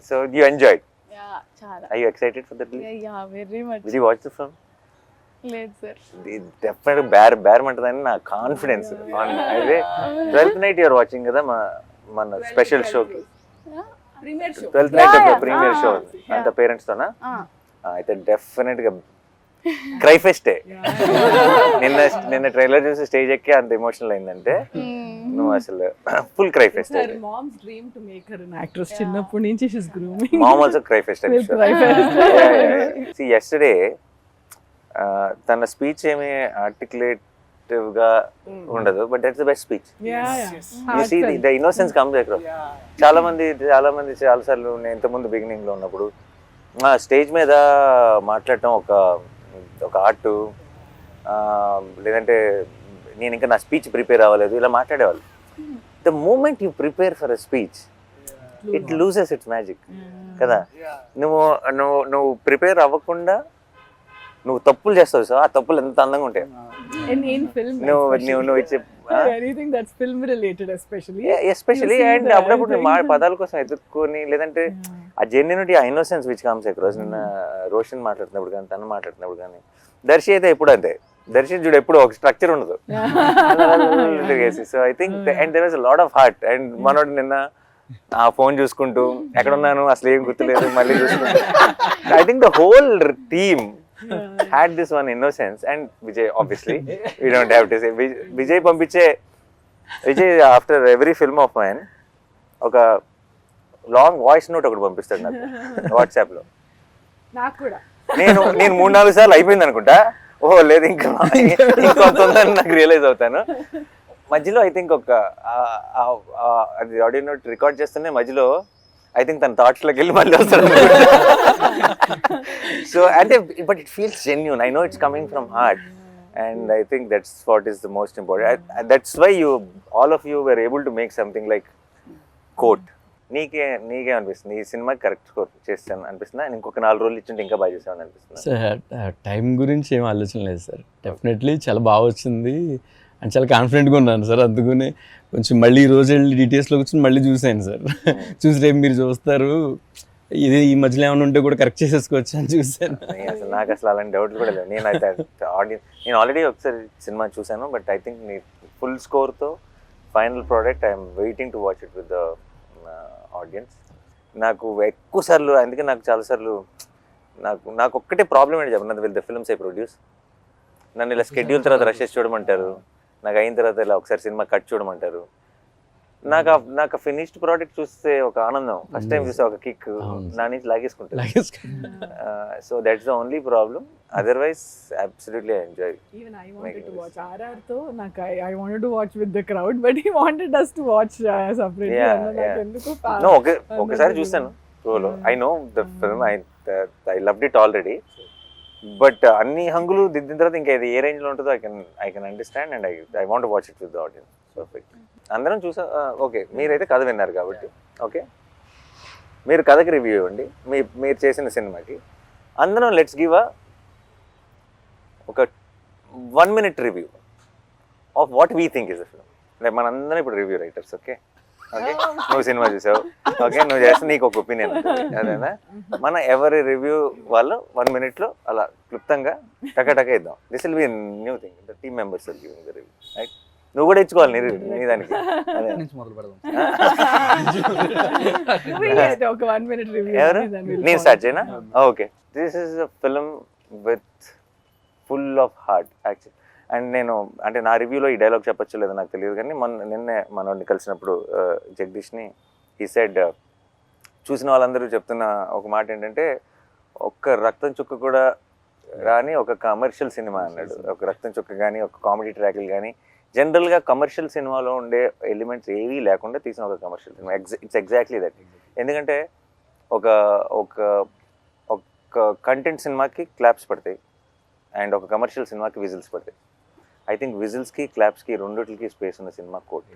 So you enjoyed. Yeah, చాలా. Are you excited for the release? Yeah, very much. Did you watch the film? లేదు sir. Definite బేరమంటుందని నా confidence. అయితే 12th night you're watching కదా మన special షోకి. Premiere show 12th night Yeah, premiere show అంత parents తోనా? అయితే definite గా cry ఫెస్టే. నిన్న ట్రైలర్ చూసి స్టేజ్ ఎక్కి అంత ఎమోషనల్ అయిందంటే నువ్వు అసలు full cry fest. Her mom's dream to make her an actress చిన్నప్పటి నుంచి she's grooming mom also cry fest. yesterday తన స్పీచ్ ఏమి ఆర్టికులేటివ్ గా ఉండదు, but that's the best speech. You see the innocence comes across. చాలా మంది చాలా సార్లు నేను ఇంతకుముందు బిగినింగ్ లో ఉన్నప్పుడు స్టేజ్ మీద మాట్లాడటం ఒక ఆర్ట్, లేదంటే నేను ఇంకా నా స్పీచ్ ప్రిపేర్ అవ్వలేదు ఇలా మాట్లాడేవాళ్ళు. The moment you prepare for a speech it loses its magic కదా. నువ్వు ప్రిపేర్ అవ్వకుండా నువ్వు తప్పులు చేస్తావు సార్, ఆ తప్పులు ఎంత అందంగా ఉంటాయి. in film నువ్వు ఇచ్చే anything that's film related especially and అప్పుడప్పుడు పదాల కోసం ఎదుర్కొని, లేదంటే ఆ జెన్యూనిటీ, ఆ ఇన్నోసెన్స్ విచ్ కమ్స్ అక్రాస్. నిన్న రోషన్ మాట్లాడుతున్నప్పుడు కానీ తను మాట్లాడుతున్నప్పుడు కానీ, దర్శి అయితే ఎప్పుడు అంతే. దర్శి చూడు ఎప్పుడు ఒక స్ట్రక్చర్ ఉండదు. So I think and there was a lot of heart. అండ్ మనోడు నిన్న ఆ ఫోన్ చూసుకుంటూ ఎక్కడున్నాను అసలు ఏం గుర్తులేదు మళ్ళీ చూసుకుంటూ, I think the whole team had this one innocence. And Vijay, obviously we don't have to say Vijay పంపించే Vijay after every film of mine ఒక లాంగ్ వాయిస్ నోట్ ఒకటి పంపిస్తాడు నాకు వాట్సాప్ లో. నాకు కూడా నేను 3-4 సార్లు అయిపోయింది అనుకుంటా. ఓహో లేదు ఇంకా ఇంకొంత ఉందని నాకు రియలైజ్ అవుతాను. మధ్యలో ఐ థింక్ అది ఆడియో నోట్ రికార్డ్ చేస్తూనే మధ్యలో ఐ థింక్ తన థాట్స్ లోకి వెళ్ళి మళ్ళీ వస్తాడు. సో అంటే but it feels genuine. I know it's coming from heart and I think that's what is the most important. That's why all of you were able to make something like Court. నీకే అనిపిస్తుంది ఈ సినిమాకి correct score చేస్తాను అనిపిస్తుందా? ఇంకొక 4 రోజులు ఇచ్చింటే ఇంకా బాగా చేసామని అనిపిస్తుంది? సార్ టైం గురించి ఏం ఆలోచన లేదు సార్. డెఫినెట్లీ చాలా బాగా వచ్చింది అండ్ చాలా కాన్ఫిడెంట్గా ఉన్నాను సార్. అందుకనే కొంచెం మళ్ళీ ఈ రోజు వెళ్ళి డీటెయిల్స్లో కూర్చొని మళ్ళీ చూసాను సార్. చూసి రేపు మీరు చూస్తారు ఇది ఈ మధ్యలో ఏమైనా ఉంటే కూడా కరెక్ట్ చేసేసుకోవచ్చు అని చూసాను. అసలు నాకు అసలు అలాంటి డౌట్లు కూడా లేవు. నేను ఆల్రెడీ ఒకసారి సినిమా చూసాను, బట్ ఐ థింక్ నీ ఫుల్ స్కోర్తో final product I'm waiting to watch it with the audience. నాకు ఎక్కువ సార్లు, అందుకే నాకు చాలాసార్లు నాకు ఒక్కటే ప్రాబ్లం ఏంటి చెప్పండి, will the films I produce. నన్ను ఇలా స్కెడ్యూల్ తర్వాత రష్ చేసి చూడమంటారు, నాకు అయిన తర్వాత ఇలా ఒకసారి సినిమా కట్ చూడమంటారు. నాకు ఫినిష్డ్ ప్రోడక్ట్ చూస్తే ఒక ఆనందం, ఫస్ట్ టైం చూస్తే ఒక కిక్ నా నుంచి లాగేసుకుంటాను. So that's the only problem. Otherwise absolutely I enjoy. even I wanted to watch RR తో నాకు I wanted to watch with the crowd but he wanted us to watch separately. నాకు ఎందుకు ఒకసారి చూస్తాను ప్రోలో. I know the film, I loved it already. But అన్ని హంగులు దిద్దిన తర్వాత ఇంకా ఇది ఏ రేంజ్లో ఉంటుందో I can understand and I want watch it with the audience. Perfect. అందరం చూసా. ఓకే, మీరైతే కథ విన్నారు కాబట్టి ఓకే, మీరు కథకి రివ్యూ ఇవ్వండి మీరు చేసిన సినిమాకి. అందరం లెట్స్ గివ్ ఒక 1 minute review of what we think is the film. Like మనందరం ఇప్పుడు రివ్యూ రైటర్స్. ఓకే ఓకే, నువ్వు సినిమా చూసావు, ఓకే నువ్వు చేస్తే నీకు ఒక ఒపీనియన్ అదేనా. మన ఎవరి రివ్యూ వాళ్ళు 1 minute లో అలా క్లుప్తంగా టక ఇద్దాం. This will be new thing. The team members will giving the review. Right, నువ్వు కూడా ఇచ్చుకోవాలి నీ దానికి. ఒక 1 minute రివ్యూ ఎవరు? నేను స్టార్ట్ చేయనా? Okay, this is a film with full of heart actually. And నేను అంటే నా రివ్యూలో ఈ డైలాగ్ చెప్పచ్చు లేదో నాకు తెలియదు, కానీ నిన్నే మనోడిని కలిసినప్పుడు జగదీష్ని ఈ సైడ్ చూసిన వాళ్ళందరూ చెప్తున్న ఒక మాట ఏంటంటే, ఒక్క రక్తం చుక్క కూడా రాని ఒక కమర్షియల్ సినిమా అన్నాడు. ఒక రక్తం చుక్క కానీ ఒక కామెడీ ట్రాక్లు కానీ జనరల్గా కమర్షియల్ సినిమాలో ఉండే ఎలిమెంట్స్ ఏవీ లేకుండా తీసిన ఒక commercial cinema. It's exactly that. ఎందుకంటే ఒక ఒక ఒక కంటెంట్ సినిమాకి క్లాప్స్ పడతాయి అండ్ ఒక కమర్షియల్ సినిమాకి విజిల్స్ పడతాయి. ఐ థింక్ విజిల్స్కి క్లాప్స్కి రెండిటికి స్పేస్ ఉన్న సినిమా Court.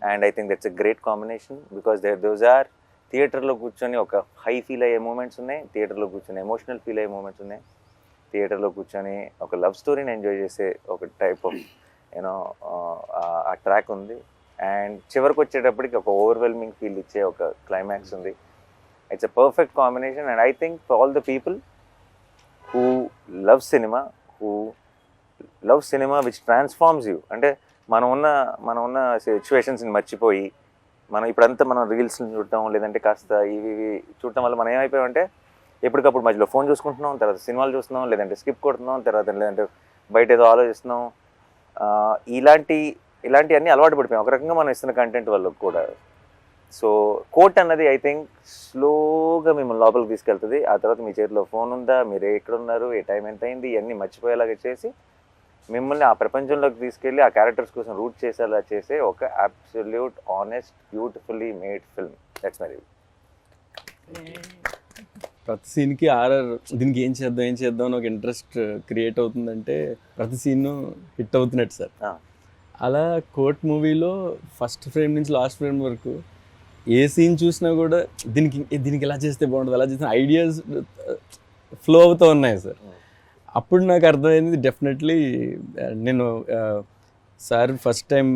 And I think that's a great combination because those are థియేటర్లో కూర్చొని ఒక హై ఫీల్ అయ్యే మూమెంట్స్ ఉన్నాయి, థియేటర్లో కూర్చొని ఎమోషనల్ ఫీల్ అయ్యే మూమెంట్స్ ఉన్నాయి, థియేటర్లో కూర్చొని ఒక లవ్ స్టోరీని ఎంజాయ్ చేసే ఒక టైప్ ఆఫ్ యూనో ఆ ట్రాక్ ఉంది. అండ్ చివరికి వచ్చేటప్పటికి ఒక ఓవర్వెల్మింగ్ ఫీల్ ఇచ్చే ఒక క్లైమాక్స్ ఉంది. It's a perfect combination. And I think for all the people who love cinema which transforms you, అంటే మనం ఉన్న సిచ్యువేషన్స్ని మర్చిపోయి మనం ఇప్పుడంతా మనం రీల్స్ని చూడటం లేదంటే కాస్త ఇవి చూడటం వల్ల మనం ఏమైపోయామంటే ఎప్పటికప్పుడు మధ్యలో ఫోన్ చూసుకుంటున్నాం, తర్వాత సినిమాలు చూస్తున్నాం, లేదంటే స్కిప్ కొడుతున్నాం, లేదంటే బయట ఏదో ఆలోచిస్తున్నాం. ఇలాంటి అన్నీ అలవాటు పడిపోయాం ఒక రకంగా మనం ఇస్తున్న కంటెంట్ వల్ల కూడా. సో కోట్ అన్నది ఐ థింక్ స్లోగా మిమ్మల్ని లోపలికి తీసుకెళ్తుంది. ఆ తర్వాత మీ చేతిలో ఫోన్ ఉందా, మీరు ఎక్కడ ఉన్నారు, ఏ టైం ఎంత అయింది, ఇవన్నీ మర్చిపోయేలాగా చేసి మిమ్మల్ని ఆ ప్రపంచంలోకి తీసుకెళ్ళి ఆ క్యారెక్టర్స్ కోసం రూట్ చేసేలా చేసే ఒక absolute honest beautifully made film. That's my review. ప్రతి సీన్కి దీనికి ఏం చేద్దాం అని ఒక ఇంట్రెస్ట్ క్రియేట్ అవుతుందంటే ప్రతి సీన్ హిట్ అవుతున్నట్టు సార్. అలా కోర్ట్ మూవీలో ఫస్ట్ ఫ్రేమ్ నుంచి లాస్ట్ ఫ్రేమ్ వరకు ఏ సీన్ చూసినా కూడా దీనికి ఎలా చేస్తే బాగుంటుంది, అలా చేసిన ఐడియాస్ ఫ్లో అవుతూ ఉన్నాయి సార్. అప్పుడు నాకు అర్థమైంది డెఫినెట్లీ నేను సార్ ఫస్ట్ టైం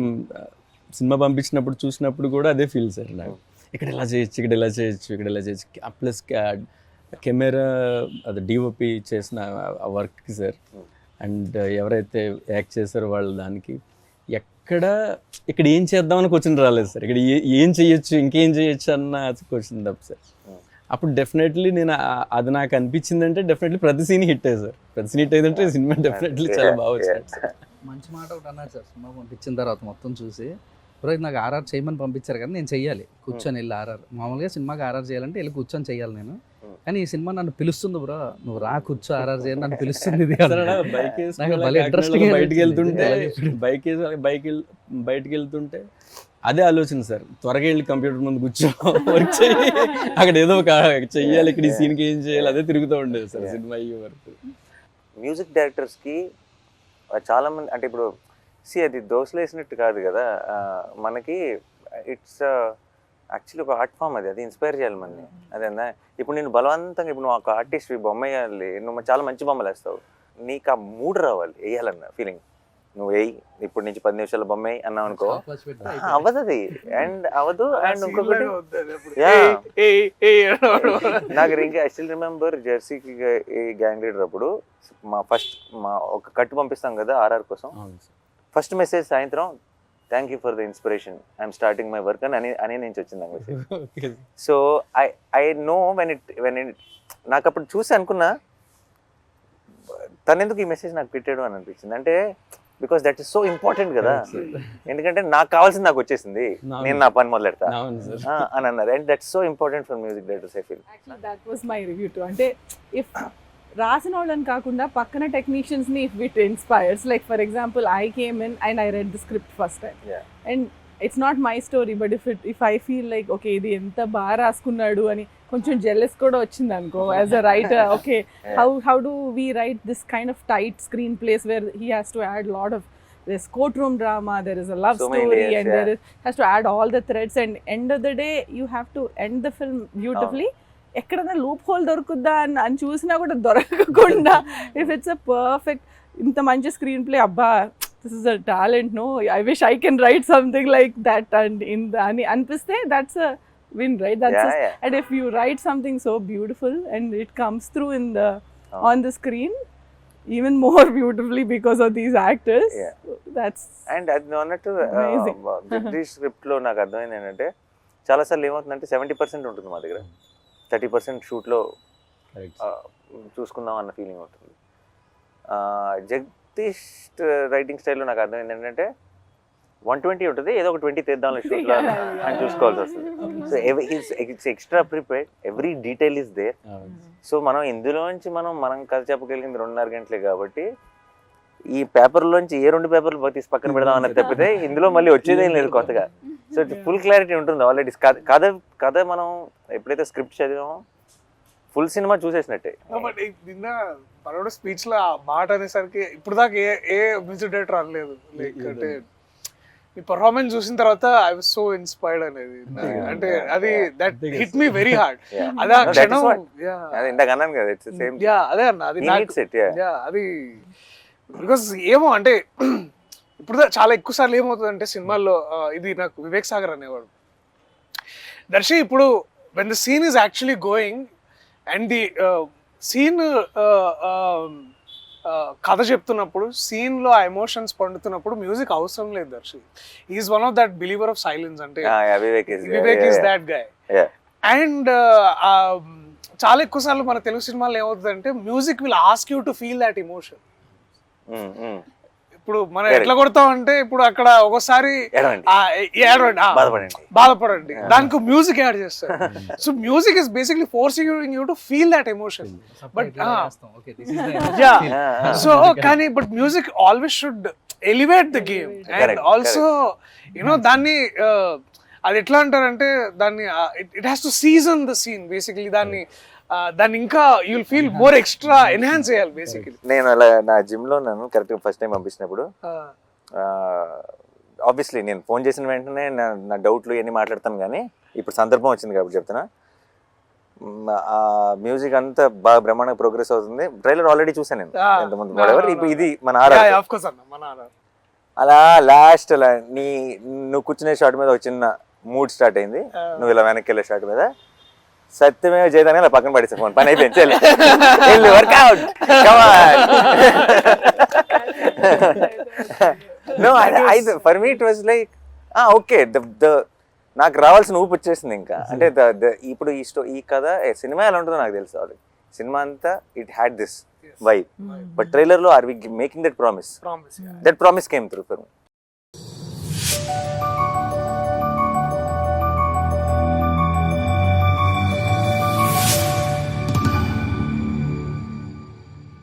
సినిమా పంపించినప్పుడు చూసినప్పుడు కూడా అదే ఫీల్ సార్ నాకు. ఇక్కడ ఎలా చేయొచ్చు ప్లస్ కెమెరా అది డిఓపి చేసిన ఆ వర్క్కి సార్ అండ్ ఎవరైతే యాక్ట్ చేశారో వాళ్ళు దానికి ఇక్కడ ఏం చేద్దామని క్వశ్చన్ రాలేదు సార్. ఇక్కడ ఏం చేయొచ్చు ఇంకేం చేయొచ్చు అన్న క్వశ్చన్ తప్ప సార్. అప్పుడు డెఫినెట్లీ నేను అది నాకు అనిపించింది అంటే డెఫినెట్లీ ప్రతి సీన్ హిట్ అయ్యి సార్. ప్రతి సీన్ హిట్ అయ్యిందంటే సినిమా డెఫినెట్లీ చాలా బాగా వచ్చింది సార్. మంచి మాట ఒకటి అన్నారు సార్ సినిమా పంపించిన తర్వాత మొత్తం చూసి, బ్రో నాకు ఆర్ఆర్ చేయమని పంపించారు కానీ నేను చెయ్యాలి కూర్చొని వెళ్ళి ఆర్ఆర్. మామూలుగా సినిమాకి ఆర్ఆర్ చేయాలంటే వెళ్ళి కూర్చొని చెయ్యాలి నేను, కానీ ఈ సినిమా నన్ను పిలుస్తుంది బ్రో, నువ్వు రా కూర్చో ఆర్ఆర్ చేయాలి నన్ను పిలుస్తుంది. బయటకు వెళ్తుంటే అదే ఆలోచన సార్, త్వరగా వెళ్ళి కంప్యూటర్ ముందు కూర్చో వర్క్ చేయి, అక్కడ ఏదో ఒక చెయ్యాలి, ఇక్కడ ఈ సీన్కి ఏం చేయాలి అదే తిరుగుతూ ఉండేది సార్ సినిమా అయ్యే వరకు. మ్యూజిక్ డైరెక్టర్స్కి చాలామంది అంటే ఇప్పుడు అది దోశలు వేసినట్టు కాదు కదా, మనకి ఇట్స్ యాక్చువల్లీ ఒక ఆర్ట్ ఫామ్. అది ఇన్స్పైర్ చేయాలి మనని. అదేనా ఇప్పుడు నేను బలవంతంగా ఇప్పుడు నువ్వు ఒక ఆర్టిస్ట్ బొమ్మ వేయాలి, నువ్వు చాలా మంచి బొమ్మలు వేస్తావు, నీకు ఆ మూడ్ రావాలి వేయాలన్న ఫీలింగ్. నువ్వు వేయి ఇప్పుడు నుంచి 10 నిమిషాల బొమ్మ వేయి అన్నావు అనుకో అవ్వదు అది. అండ్ అవ్వదు. అండ్ ఇంకొకటి నాకు ఇంకా ఐ స్టిల్ రిమెంబర్ జెర్సీకి గ్యాంగ్ లీడర్ అప్పుడు మా ఒక కట్టు పంపిస్తాం కదా ఆర్ఆర్ కోసం, ఫస్ట్ మెసేజ్ సాయంత్రం thank you for the inspiration I'm starting my work అని నుంచి వచ్చింది ఆ మెసేజ్. So I know when it నాకు అప్పుడు చూసి అనుకున్నా తను ఎందుకు ఈ మెసేజ్ నాకు పెట్టాడు అని అనిపించింది. అంటే because that is so important కదా, ఎందుకంటే నాకు కావాల్సింది నాకు వచ్చేసింది, నేను నా పని మొదలెడతా అని అన్నారు. And that's so important for music directors I feel. Actually that was my review too. అంటే ఇఫ్ రాసిన వాళ్ళని కాకుండా పక్కన టెక్నీషియన్స్ని if it inspires, like for example I came in and I read the script first time and it's not my story, but if I feel like okay ఇది ఎంత బాగా రాసుకున్నాడు అని కొంచెం జెల్లెస్ కూడా వచ్చింది అనుకో as a writer. Okay how do we write this kind of tight screen place where he has to add lot of there's courtroom drama, there is a love story and there has to add all the threads and end of the day you have to end the film beautifully. ఎక్కడైనా loop whole దొరుకుద్దా అని చూసినా కూడా దొరకకుండా if it's a perfect ఇంత మంచి screenplay అబ్బా this is a talent, no I wish I can write something like that and అని అనిపిస్తే that's a win, right? And if you write something so beautiful and it comes through on the screen even more beautifully because of these actors, that's and అది అన్నట్టు Jagadish script లో నాకు అర్థమైంది ఏంటంటే చాలాసార్లు ఏమవుతుందంటే 70% ఉంటుంది మా దగ్గర, 30% షూట్లో చూసుకుందాం అన్న ఫీలింగ్ ఉంటుంది. జగదీష్ రైటింగ్ స్టైల్లో నాకు అర్థమైంది ఏంటంటే 120 ఉంటుంది, ఏదో ఒక 20 తీద్దాం షూట్లో అని చూసుకోవాల్సి వస్తుంది. So it's extra prepared, every detail is there. So మనం ఇందులోంచి మనం కథ చెప్పగలిగింది 2.5 గంటలే కాబట్టి ఈ పేపర్లోంచి ఏ 2 పేపర్లు తీసి పక్కన పెడదాం అన్నది తప్పితే ఇందులో మళ్ళీ వచ్చేదేం లేదు కొత్తగా. సో ఫుల్ క్లారిటీ ఉంటుంది ఆల్రెడీ. కథ మనం ఎప్పుడైతే స్క్రిప్ట్ చదివామో ఫుల్ సినిమా చూసేసినట్టే. నిన్న మనోడు స్పీచ్ లో ఆ మాట అనేసరికి ఇప్పుడు దాకా ఏ మ్యూజిక్ డైరెక్టర్ అనలేదు. లైక్ అంటే ఈ పర్ఫార్మెన్స్ చూసిన తర్వాత ఐ వాస్ సో ఇన్స్పైర్డ్ అనేది. అంటే అది that hit me very hard. అదే ఆ క్షణం ఇందాక అన్నాను కదా ఇట్స్ సేమ్. అదే అన్న అది అది బికాస్ ఏమో అంటే ఇప్పుడు చాలా ఎక్కువ సార్లు ఏమవుతుందంటే సినిమాల్లో ఇది నాకు వివేక్ సాగర్ అనేవాడు, దర్శి ఇప్పుడు when the scene is actually going and the scene కథ చెప్తున్నప్పుడు సీన్ లో ఎమోషన్స్ పండుతున్నప్పుడు మ్యూజిక్ అవసరం లేదు Darshi. Is one of that believer of silence అంటే Vivek is that guy. And చాలా ఎక్కువ సార్లు మన తెలుగు సినిమాలో ఏమవుతుందంటే music will ask you to feel that emotion. ఇప్పుడు మనం ఎట్లా కొడతామంటే ఇప్పుడు అక్కడ ఒకసారి బాధపడండి దానికి మ్యూజిక్ యాడ్ చేస్తారు. So music is basically forcing you to feel that emotion. But so కానీ but music always should elevate the game and also you know దాన్ని అది ఎట్లా అంటారంటే దాన్ని it has to season the scene basically. దాన్ని ఇంకా you'll feel more extra enhance చేయాలి basically. నేను అలా నా జిమ్ లో నన్ను కరెక్ట్ ఫస్ట్ టైం పంపించినప్పుడు ఆబ్వియస్లీ నేను ఫోన్ చేసిన వెంటనే నా డౌట్లు ఇవన్నీ మాట్లాడతాను, కానీ ఇప్పుడు సందర్భం వచ్చింది కాబట్టి చెప్తున్నా. ఆ మ్యూజిక్ అంతా బాగా బ్రహ్మాండంగా ప్రోగ్రెస్ అవుతుంది. ట్రైలర్ ఆల్రెడీ చూసాను నేను ఎంతమంది వాడెవర్. ఇప్పుడు ఇది మన అలా లాస్ట్ అలా నువ్వు కూర్చునే షాట్ మీద ఒక చిన్న మూడ్ స్టార్ట్ అయింది, నువ్వు ఇలా వెనక్కి వెళ్ళే షాట్ మీద సత్యమే చేయదాన్ని అలా పక్కన పడేసా ఫోన్, పని అయిపోయింది workout. No, for me it was like okay, నాకు రావాల్సిన ఊపు వచ్చేసింది ఇంకా. అంటే ఇప్పుడు ఈ కథ సినిమా ఎలా ఉంటుందో నాకు తెలుసు ఆల్రెడీ. సినిమా అంతా it had this vibe, but trailer లో are we making that promise. That promise came through for me.